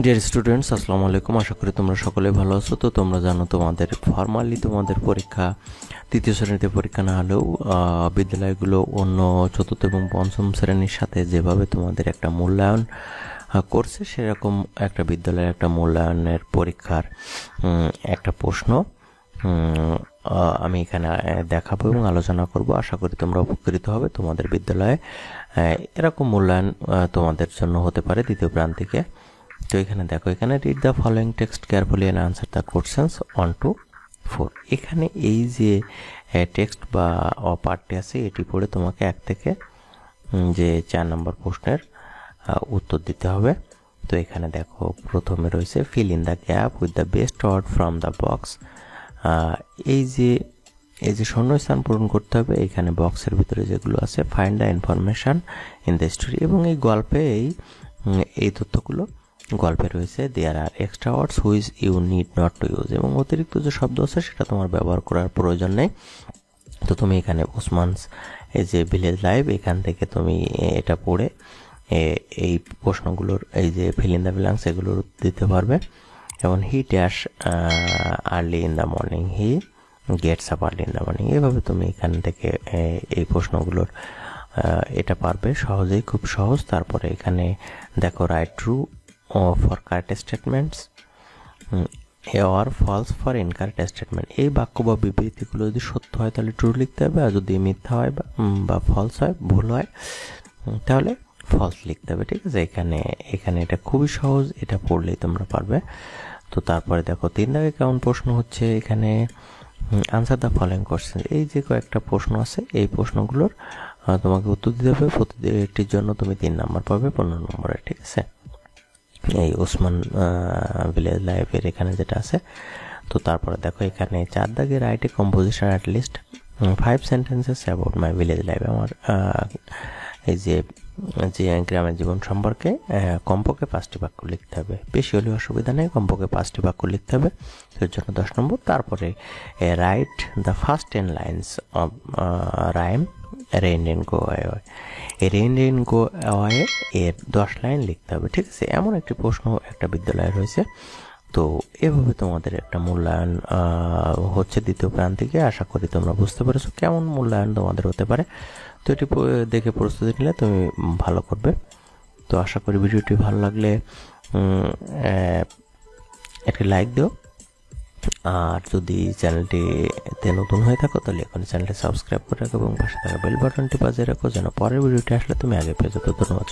Dear students, আসসালামু আলাইকুম। আশা করি তোমরা সকলে ভালো আছো। তো তোমরা জানো তোমাদের ফর্মালি তোমাদের পরীক্ষা তৃতীয় শ্রেণীতে পরীক্ষা না হলেও বিদ্যালয়গুলো অন্য চতুর্থ এবং পঞ্চম শ্রেণীর সাথে যেভাবে তোমাদের একটা মূল্যায়ন করছে, সেরকম একটা বিদ্যালয়ের একটা মূল্যায়নের পরীক্ষার একটা প্রশ্ন আমি এখানে দেখাবো এবং আলোচনা করব। আশা করি তোমরা উপকৃত হবে। তোমাদের বিদ্যালয়ে এরকম মূল্যায়ন তোমাদের জন্য হতে পারে দ্বিতীয় প্রান্তিকে। তো এখানে দেখো, এখানে read the following text carefully and answer the questions 1 to 4। এখানে এই যে টেক্সট বা পার্টটি আছে, এটি পড়ে তোমাকে 1 থেকে যে 4 নম্বর প্রশ্নের উত্তর দিতে হবে। তো এখানে দেখো, প্রথমে রয়েছে fill in the gap with the best word from the box. এই যে শূন্যস্থান পূরণ করতে হবে। এখানে বক্সের ভিতরে যেগুলো আছে, find the information in the story, এবং এই গল্পে এই তথ্যগুলো গল্পে রয়েছে। There are extra words which you need not to use, এবং অতিরিক্ত যে শব্দ আছে সেটা তোমার ব্যবহার করার প্রয়োজন নেই। তো তুমি এখানে ওসমানস এই যে ভিলেজ লাইফ, এখান থেকে তুমি এটা পড়ে এই প্রশ্নগুলোর এই যে ফিল ইন দ্য ব্ল্যাঙ্কস এগুলোর দিতে পারবে। যেমন he dash early in the morning, he gets up early in the morning. এভাবে তুমি এখান থেকে এই প্রশ্নগুলোর এটা পারবে সহজেই, খুব সহজ। তারপরে এখানে দেখো, right true for correct statements or false for incorrect statement. এই বাক্য বা বিবৃতিগুলো যদি সত্য হয় তাহলে ট্রু লিখতে হবে, আর যদি মিথ্যা হয় বা ফলস হয়, ভুল হয়, তাহলে ফলস লিখতে হবে। ঠিক আছে, এখানে এটা খুবই সহজ, এটা পড়লেই তোমরা পারবে। তো তারপরে দেখো, 3 দাগে কেমন প্রশ্ন হচ্ছে। এখানে আনসার দ্য ফলোয়িং কোশ্চেন, এই যে কয়েকটা প্রশ্ন আছে, এই প্রশ্নগুলোর তোমাকে উত্তর দিতে হবে। প্রতিটির জন্য তুমি 3 নাম্বার পাবে 15 নম্বরে। ঠিক আছে, এই ওসমান ভিলেজ লাইফের এখানে যেটা আছে। তো তারপরে দেখো, এখানে 4 দাগে write a composition at least 5 sentences about my village life. আমার এই যে গ্রামের জীবন সম্পর্কে কমপক্ষে 5টি বাক্য লিখতে হবে। বেশি হলে অসুবিধা নেই, কমপক্ষে 5টি বাক্য লিখতে হবে। এর জন্য 10 নম্বর। তারপরে write the first 10 lines of rhyme rain rain go away. এই রেইন রেইন গো অ্যাওয়ে এর 10 লাইন লিখতে হবে। ঠিক আছে, এমন একটি প্রশ্ন একটা বিদ্যালয়ে রয়েছে। তো এভাবে তোমাদের একটা মূল্যায়ন হচ্ছে দ্বিতীয় প্রান্তিকে। আশা করি তোমরা বুঝতে পেরেছো কেমন মূল্যায়ন তোমাদের হতে পারে। তো এটি দেখে প্রস্তুতি নিলে তুমি ভালো করবে। তো আশা করি ভিডিওটি ভালো লাগলে একটি লাইক দিও, আর যদি চ্যানেলটিতে নতুন হয়ে থাকো তাহলে এখন চ্যানেলটি সাবস্ক্রাইব করে রাখো এবং পাশে থাকা বেল বাটনটি বাজিয়ে রাখো, যেন পরের ভিডিওটি আসলে তুমি আগে পেয়ে যাবে। ধন্যবাদ।